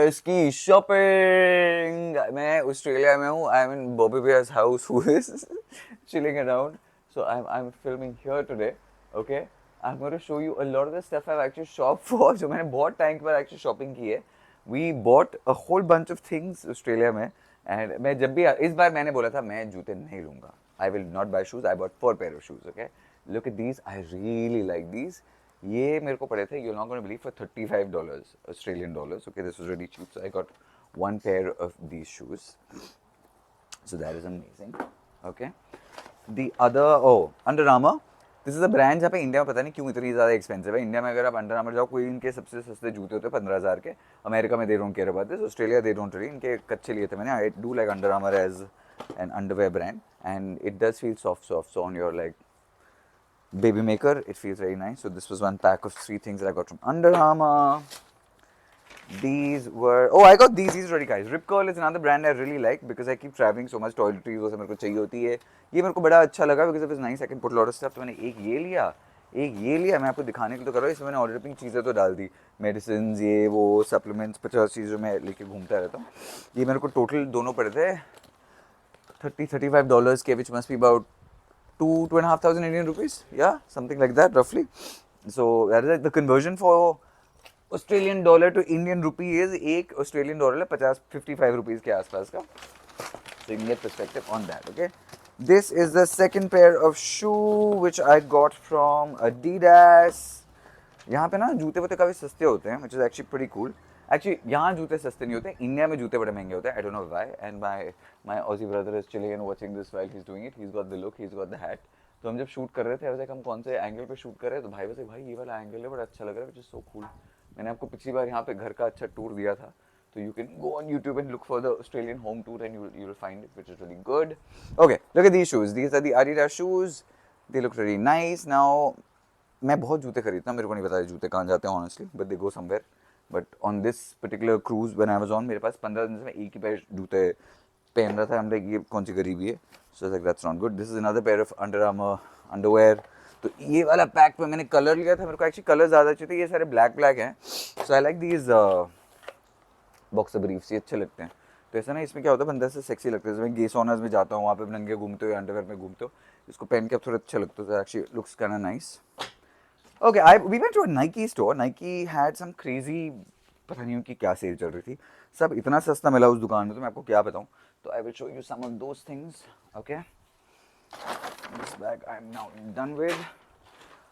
इसकी शॉपिंग मैं ऑस्ट्रेलिया में हूँ. I am in Bobby Bear's house who is chilling around. So I'm filming here today. Okay, I'm going to show you a lot of the stuff I've actually shopped for. जो मैंने बहुत time के बाद actually shopping की है. We bought a whole bunch of things Australia में. And मैं जब भी इस बार मैंने बोला था मैं जूते नहीं लूँगा. I will not buy shoes. I bought 4 pair of shoes. Okay, look at these. I really like these. ये मेरे को पड़े थे, you're not going to believe, for $35 Australian dollars. Okay, this was really cheap, so I got one pair of these shoes. So that is amazing. Okay, the other, oh, Under Armour. This is a brand जहाँ पे India में पता नहीं क्यों इतनी ज़्यादा expensive है. India में अगर आप अंडर आर्मर जाओ, कोई इनके सबसे सस्ते जूते होते हैं 15,000 के. अमेरिका में they don't care about this. Australia they don't really. इनके कच्चे लिए थे मैंने. I do like Under Armour as an underwear brand, and it does feel soft. So on your like baby maker, it feels very nice. So this was one pack of 3 things that I got from Under Armour. These were, oh, I got these are really guys. Rip Curl is another brand I really like because I keep traveling so much. Toiletries वो सब मेरे को चाहिए होती है. ये मेरे को बड़ा अच्छा लगा because it was nice. I can put a lot of stuff. तो मैंने एक ये लिया. मैं आपको दिखाने के लिए तो कर रहा हूँ. इसमें मैंने ऑर्डर पिंग चीज़ें तो डाल दी. मेडिसिन, ये वो सप्लीमेंट्स, 50 चीज़ें मैं लेके घूमता रहता हूँ. ये मेरे को टोटल दोनों पड़े थे $35 के, which must be about 2,500 Indian rupees. Yeah, something like that roughly. So that is like the conversion for Australian dollar to Indian rupee is एक Australian dollar है 55 rupees के आसपास का. So you can get perspective on that. Okay. This is the second pair of shoe which I got from Adidas. यहाँ पे ना जूते वूते काफ़ी सस्ते होते हैं, which is actually pretty cool. Actually यहाँ जूते सस्ते नहीं होते, इंडिया में जूते बड़े महंगे होते हैं. I don't know why. And my Aussie brother is chilling and watching this while he's doing it. He's got the look, he's got the hat. तो हम जब शूट कर रहे थे, ऐसे हम कौन से एंगल पे शूट कर रहे हैं, तो भाई बस भाई ये वाला एंगल है, बड़ा अच्छा लग रहा है, which is so cool. मैंने आपको पिछली बार यहाँ पे घर का अच्छा टूर दिया था. So you can go on YouTube and look for the Australian home tour and you will find it, which is really good. Okay, look at these shoes. These are the Adidas shoes. They look really nice. Now, मैं बहुत जूते खरीदता हूँ, मेरे को नहीं पता जूते कहाँ जाते हैं honestly, but they go somewhere. But on this particular cruise when I was on, मेरे पास 15 दिन से मैं एक ही पैर जूते पहन रहा था. हम लाइक ये कौन सी गरीबी है. So like that's not good. This is another pair of Under Armour underwear. तो ये वाला पैक पे मैंने कलर लिया था. मेरे को एक्चुअली कलर ज़्यादा अच्छे थे. ये सारे ब्लैक हैं. So I like these boxer briefs. ये अच्छे लगते हैं. तो ऐसा ना, इसमें क्या होता है, बंदा से सेक्सी लगता है. जैसे मैं गे सॉनर्स में जाता हूँ, वहाँ पे नंगे घूमते हो या अंडरवेयर में घूमते हो, इसको पहन के आप थोड़ा अच्छा लगता है. Actually looks kind of nice. Okay, we went to a Nike store. Nike had some crazy, पता नहीं उनकी क्या सेल चल रही थी. सब इतना सस्ता मिला उस दुकान में, तो मैं आपको क्या बताऊँ. तो I will show you some of those things. Okay, this bag I'm now done with.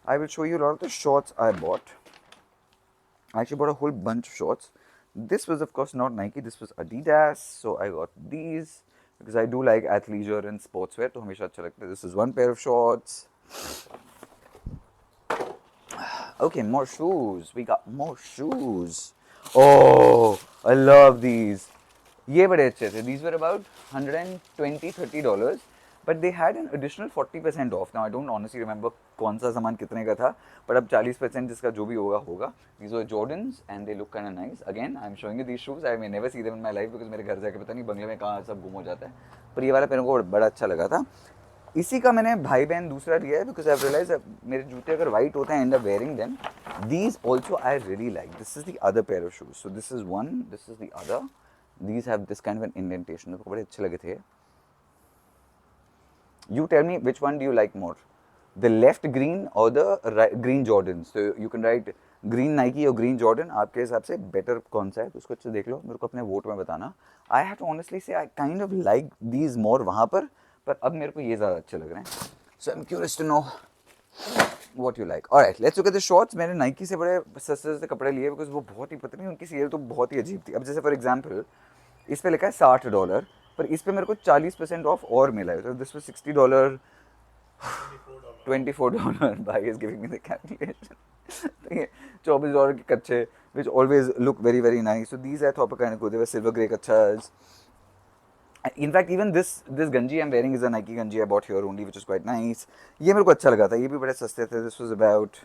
I will show you a lot of the shorts I bought. I actually bought a whole bunch of shorts. This was of course not Nike, this was Adidas, so I got these because I do like athleisure and sportswear, तो हमेशा अच्छा लगता है. This is one pair of shorts. Okay, more shoes. We got more shoes. Oh, I love these. ये बड़े अच्छे थे. These were about $120-$130. But they had an additional 40% off. Now I don't honestly remember कौन सा सामान कितने का था, but अब 40% जिसका जो भी होगा. These were Jordans and they look kind of nice. Again, I'm showing you these shoes. I may never see them in my life because मेरे घर जाके पता नहीं बंगले में कहाँ सब गुम हो जाता है. पर ये वाला मेरे को बड़ा अच्छा लगा था. इसी का मैंने भाई बहन दूसरा लिया है because I've realized मेरे जूते अगर white होते हैं, I end up wearing them. These also I really like. This is the other pair of shoes. So this is one, this is the other. These have this kind of an indentation. मेरे को बड़े अच्छे लगे थे. You tell me which one do you like more, the left green or the right, green Jordans. So you can write green Nike or green Jordan. आपके हिसाब से better कौन सा है, तो उसको अच्छे देख लो, मेरे को अपने वोट में बताना. I have to honestly say I kind of like these more वहाँ पर अब मेरे को ये ज़्यादा अच्छे लग रहे हैं. So I'm curious to know what you like. Alright, let's look at the shorts. मैंने Nike से बड़े सस्ते कपड़े लिए because वो बहुत ही पता नहीं उनकी सेल तो बहुत ही अजीब थी. अब जैसे फॉर एग्जाम्पल इस पे लिखा है $60, पर इस पे मेरे को 40% ऑफ और मिला है. तो दिस वाज $60, $24. भाई is giving me the calculation. तो ये $24 के कच्चे which always look very very nice. So these I thought kind of good. They were silver grey कच्छास. In fact, even this ganji I'm wearing is a Nike ganji I bought here only, which is quite nice. ये मेरे को अच्छा लगा था. ये भी बड़े सस्ते थे. This was about,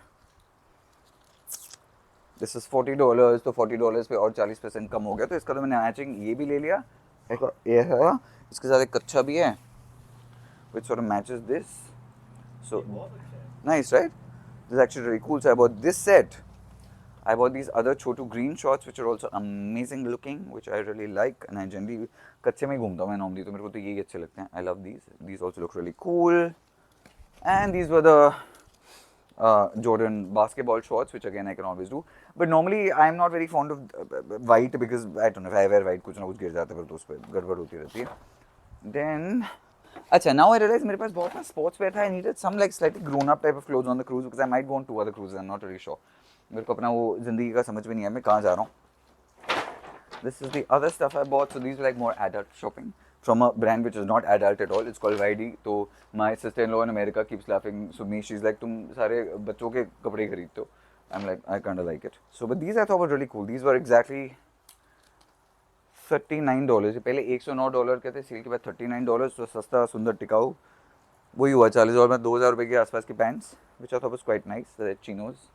this is $40. तो $40 पे और 40% कम हो गया. तो इसका तो मैंने मैचिंग ये भी ले लिया. एक ये है, इसके साथ एक कच्छा भी है which sort of matches this. So nice, right? This is actually really cool. So I bought this set I bought these other Chotu green shorts which are also amazing looking, which I really like, and I generally कच्चे में ही घूमता हूँ मैं normally, तो मेरे को तो यही अच्छे लगते हैं. I love these. These also look really cool. And these were the Jordan basketball shorts, which again I can always do. But normally I am not very fond of white because I don't know, if I wear white कुछ ना कुछ गिर जाता है, फिर तो उस पर गड़बड़ होती रहती है. Then अच्छा, now I realize मेरे पास बहुत ना sports wear था. I needed some like slightly grown up type of clothes on the cruise because I might go on 2 other cruises. I'm not really sure. मेरे को अपना वो ज़िंदगी का समझ में नहीं है मैं कहाँ जा रहा हूँ. This is the other stuff I bought. So these are like more adult shopping from a brand which is not adult at all. It's called YD. So my sister-in-law in America keeps laughing. So me, she's like, तुम सारे बच्चों के कपड़े खरीदते हो. I'm like, I kind of like it. So but these I thought were really cool. These were exactly $39. पहले $109 के थे, सेल के बाद $39. तो सस्ता सुंदर टिकाऊ वही हुआ 40 में 2000 रुपये के आसपास की pants which I thought was quite nice, the chinos.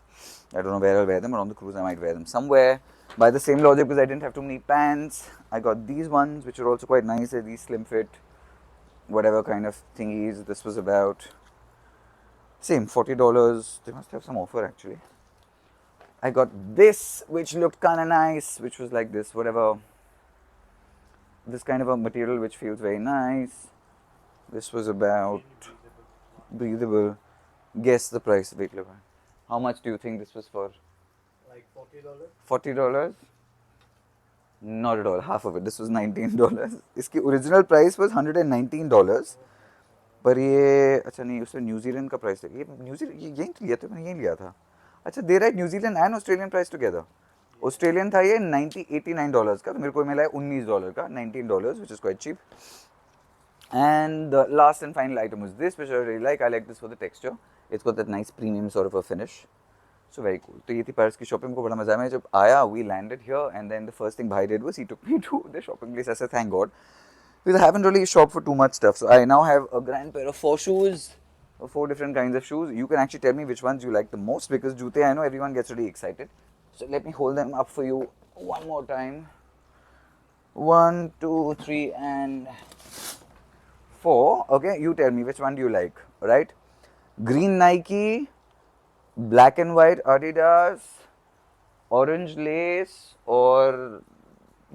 I don't know where I'll wear them, but on the cruise I might wear them somewhere. By the same logic, because I didn't have too many pants, I got these ones which are also quite nice. They're these slim fit, whatever kind of thingies this was about. Same, $40. They must have some offer actually. I got this which looked kind of nice, which was like this, whatever, this kind of a material which feels very nice. This was about breathable. Guess the price. Wait, look. How much do you think this was for? Like $40. $40? Not at all. Half of it. This was $19. इसकी original price was $119. पर ये अच्छा नहीं, उसमें New Zealand का price है. ये New Zealand यही लिया था मैंने, यही लिया था. अच्छा, they write New Zealand and Australian price together. Australian था ये $89 का, तो मेरे को मिला है $19 का, $19, which is quite cheap. And the last and final item was this, which I really like. I like this for the texture. It's got that nice premium sort of a finish. So very cool. तो ये थी Paris की shopping. को बड़ा मजा आया. मैं जब आया, we landed here, and then the first thing Bhai did was he took me to the shopping place. I said thank God, because I haven't really shopped for too much stuff. So I now have a grand pair of 4 shoes, 4 different kinds of shoes. You can actually tell me which ones you like the most, because jute, I know everyone gets really excited. So let me hold them up for you one more time. 1, 2, 3, and 4. Okay, you tell me which one do you like, right? Green Nike, black and white Adidas, orange lace, or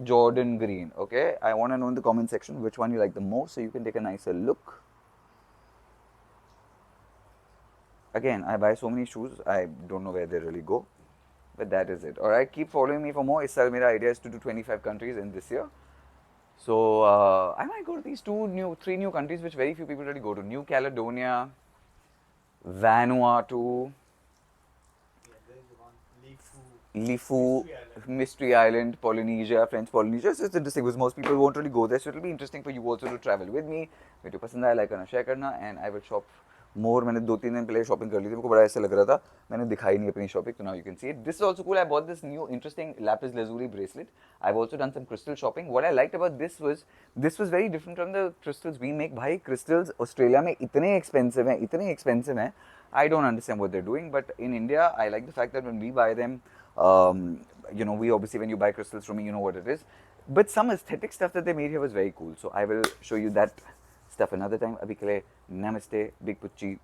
Jordan green. Okay, I want to know in the comment section which one you like the most, so you can take a nicer look. Again, I buy so many shoes, I don't know where they really go, but that is it. Alright, keep following me for more. Is my idea is to do 25 countries in this year. So I might go to these 3 new countries which very few people really go to. New Caledonia, Vanuatu, Lifu, Mystery Island, Polynesia, French Polynesia. So it's interesting because most people won't really go there. So it'll be interesting for you also to travel with me. मेरे को पसंद आया, like करना, share करना, and I will shop more. मैंने 2-3 दिन पहले shopping कर ली थी, मेरे को बड़ा ऐसा लग रहा था, मैंने दिखाई नहीं अपनी शॉपिंग, तो now you can see it. This is also cool. I bought this new interesting lapis lazuli bracelet. I've also done some crystal shopping. What I liked about this was very different from the crystals we make. भाई crystals Australia में इतने expensive हैं. I don't understand what they're doing, but in India, I like the fact that when we buy them, you know, we obviously, when you buy crystals from me, you know what it is. But some aesthetic stuff that they made here was very cool. So I will show you that stuff another time. Abhi ke liye, namaste, big pucci.